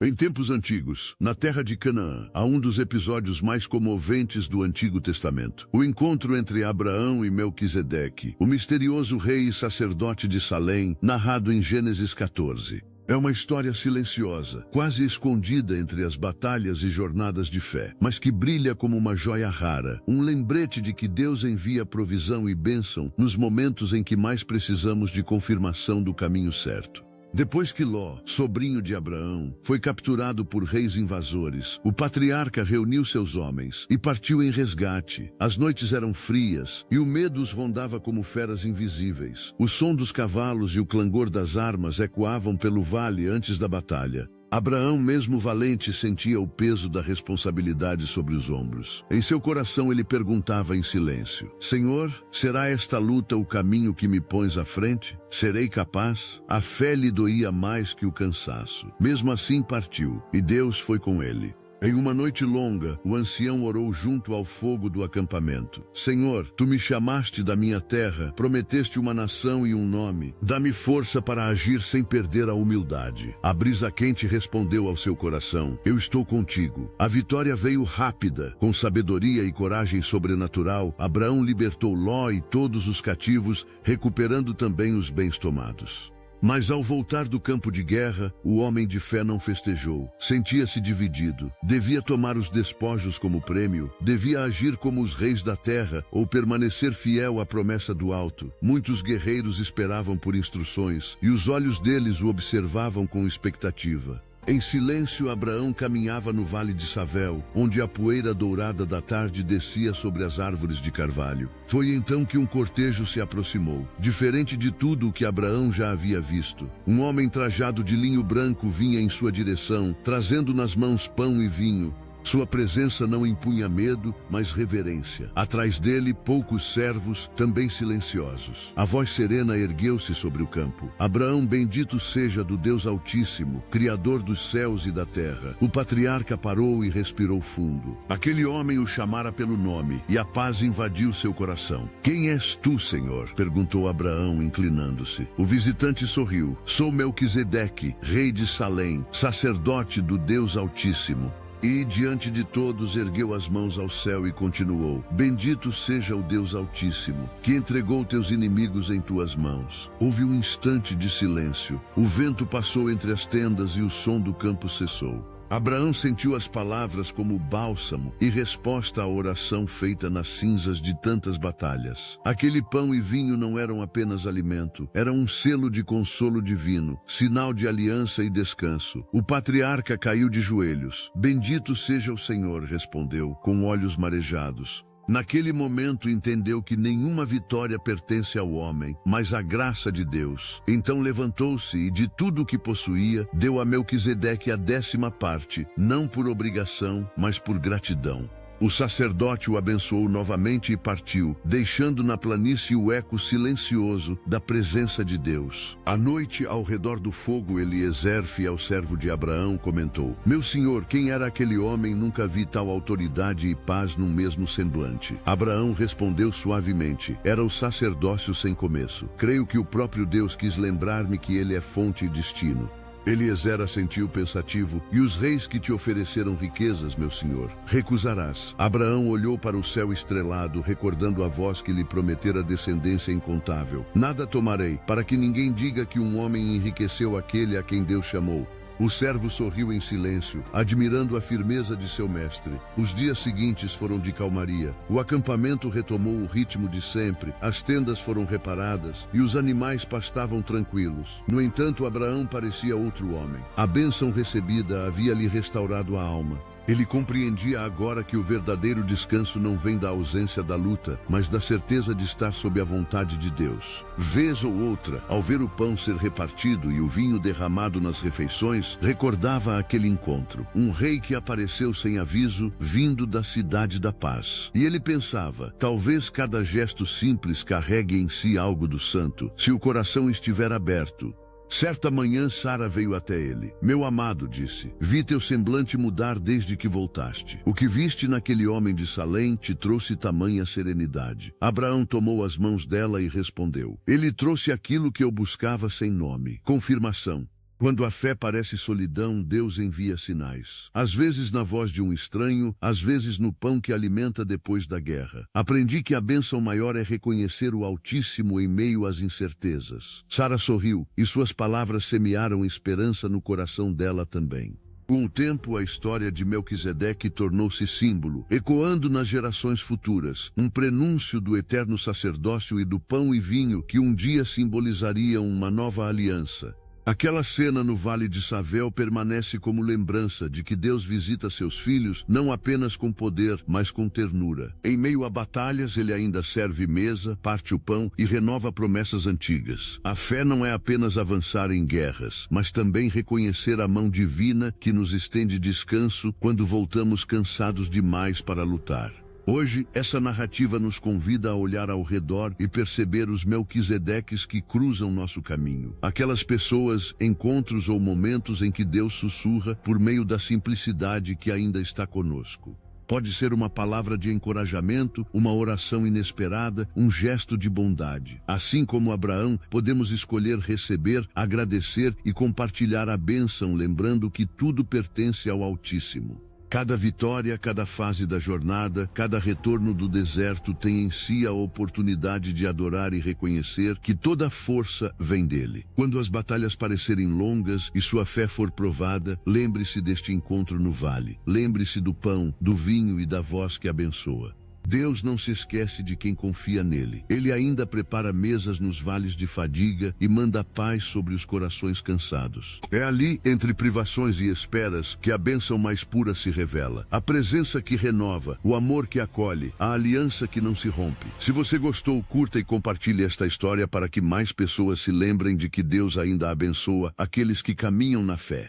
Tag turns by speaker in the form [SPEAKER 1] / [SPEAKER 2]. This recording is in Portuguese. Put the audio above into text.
[SPEAKER 1] Em tempos antigos, na terra de Canaã, há um dos episódios mais comoventes do Antigo Testamento. O encontro entre Abraão e Melquisedeque, o misterioso rei e sacerdote de Salém, narrado em Gênesis 14. É uma história silenciosa, quase escondida entre as batalhas e jornadas de fé, mas que brilha como uma joia rara, um lembrete de que Deus envia provisão e bênção nos momentos em que mais precisamos de confirmação do caminho certo. Depois que Ló, sobrinho de Abraão, foi capturado por reis invasores, o patriarca reuniu seus homens e partiu em resgate. As noites eram frias e o medo os rondava como feras invisíveis. O som dos cavalos e o clangor das armas ecoavam pelo vale antes da batalha. Abraão, mesmo valente, sentia o peso da responsabilidade sobre os ombros. Em seu coração ele perguntava em silêncio: Senhor, será esta luta o caminho que me pões à frente? Serei capaz? A fé lhe doía mais que o cansaço. Mesmo assim partiu, e Deus foi com ele. Em uma noite longa, o ancião orou junto ao fogo do acampamento. Senhor, tu me chamaste da minha terra, prometeste uma nação e um nome. Dá-me força para agir sem perder a humildade. A brisa quente respondeu ao seu coração: eu estou contigo. A vitória veio rápida. Com sabedoria e coragem sobrenatural, Abraão libertou Ló e todos os cativos, recuperando também os bens tomados. Mas ao voltar do campo de guerra, o homem de fé não festejou. Sentia-se dividido. Devia tomar os despojos como prêmio? Devia agir como os reis da terra ou permanecer fiel à promessa do alto? Muitos guerreiros esperavam por instruções e os olhos deles o observavam com expectativa. Em silêncio, Abraão caminhava no vale de Savel, onde a poeira dourada da tarde descia sobre as árvores de carvalho. Foi então que um cortejo se aproximou. Diferente de tudo o que Abraão já havia visto, um homem trajado de linho branco vinha em sua direção, trazendo nas mãos pão e vinho. Sua presença não impunha medo, mas reverência. Atrás dele, poucos servos, também silenciosos. A voz serena ergueu-se sobre o campo. Abraão, bendito seja do Deus Altíssimo, Criador dos céus e da terra. O patriarca parou e respirou fundo. Aquele homem o chamara pelo nome, e a paz invadiu seu coração. Quem és tu, Senhor? Perguntou Abraão, inclinando-se. O visitante sorriu. Sou Melquisedeque, rei de Salém, sacerdote do Deus Altíssimo. E, diante de todos, ergueu as mãos ao céu e continuou: bendito seja o Deus Altíssimo, que entregou teus inimigos em tuas mãos. Houve um instante de silêncio. O vento passou entre as tendas e o som do campo cessou. Abraão sentiu as palavras como bálsamo e resposta à oração feita nas cinzas de tantas batalhas. Aquele pão e vinho não eram apenas alimento, eram um selo de consolo divino, sinal de aliança e descanso. O patriarca caiu de joelhos. Bendito seja o Senhor, respondeu, com olhos marejados. Naquele momento entendeu que nenhuma vitória pertence ao homem, mas à graça de Deus. Então levantou-se e de tudo o que possuía, deu a Melquisedeque a 10ª parte, não por obrigação, mas por gratidão. O sacerdote o abençoou novamente e partiu, deixando na planície o eco silencioso da presença de Deus. À noite, ao redor do fogo, Eliezer, fiel servo de Abraão, comentou: meu senhor, quem era aquele homem? Nunca vi tal autoridade e paz num mesmo semblante. Abraão respondeu suavemente: era o sacerdócio sem começo. Creio que o próprio Deus quis lembrar-me que ele é fonte e destino. Eliezer assentiu pensativo: e os reis que te ofereceram riquezas, meu senhor, recusarás? Abraão olhou para o céu estrelado, recordando a voz que lhe prometera descendência incontável. Nada tomarei, para que ninguém diga que um homem enriqueceu aquele a quem Deus chamou. O servo sorriu em silêncio, admirando a firmeza de seu mestre. Os dias seguintes foram de calmaria. O acampamento retomou o ritmo de sempre, as tendas foram reparadas e os animais pastavam tranquilos. No entanto, Abraão parecia outro homem. A bênção recebida havia lhe restaurado a alma. Ele compreendia agora que o verdadeiro descanso não vem da ausência da luta, mas da certeza de estar sob a vontade de Deus. Vez ou outra, ao ver o pão ser repartido e o vinho derramado nas refeições, recordava aquele encontro. Um rei que apareceu sem aviso, vindo da cidade da paz. E ele pensava: talvez cada gesto simples carregue em si algo do santo, se o coração estiver aberto. Certa manhã, Sara veio até ele. Meu amado, disse, vi teu semblante mudar desde que voltaste. O que viste naquele homem de Salém te trouxe tamanha serenidade. Abraão tomou as mãos dela e respondeu: ele trouxe aquilo que eu buscava sem nome. Confirmação. Quando a fé parece solidão, Deus envia sinais. Às vezes na voz de um estranho, às vezes no pão que alimenta depois da guerra. Aprendi que a bênção maior é reconhecer o Altíssimo em meio às incertezas. Sara sorriu, e suas palavras semearam esperança no coração dela também. Com o tempo, a história de Melquisedeque tornou-se símbolo, ecoando nas gerações futuras, um prenúncio do eterno sacerdócio e do pão e vinho que um dia simbolizariam uma nova aliança. Aquela cena no Vale de Savel permanece como lembrança de que Deus visita seus filhos não apenas com poder, mas com ternura. Em meio a batalhas, ele ainda serve mesa, parte o pão e renova promessas antigas. A fé não é apenas avançar em guerras, mas também reconhecer a mão divina que nos estende descanso quando voltamos cansados demais para lutar. Hoje, essa narrativa nos convida a olhar ao redor e perceber os Melquisedeques que cruzam nosso caminho. Aquelas pessoas, encontros ou momentos em que Deus sussurra por meio da simplicidade que ainda está conosco. Pode ser uma palavra de encorajamento, uma oração inesperada, um gesto de bondade. Assim como Abraão, podemos escolher receber, agradecer e compartilhar a bênção, lembrando que tudo pertence ao Altíssimo. Cada vitória, cada fase da jornada, cada retorno do deserto tem em si a oportunidade de adorar e reconhecer que toda força vem dele. Quando as batalhas parecerem longas e sua fé for provada, lembre-se deste encontro no vale. Lembre-se do pão, do vinho e da voz que abençoa. Deus não se esquece de quem confia nele. Ele ainda prepara mesas nos vales de fadiga e manda paz sobre os corações cansados. É ali, entre privações e esperas, que a bênção mais pura se revela. A presença que renova, o amor que acolhe, a aliança que não se rompe. Se você gostou, curta e compartilhe esta história para que mais pessoas se lembrem de que Deus ainda abençoa aqueles que caminham na fé.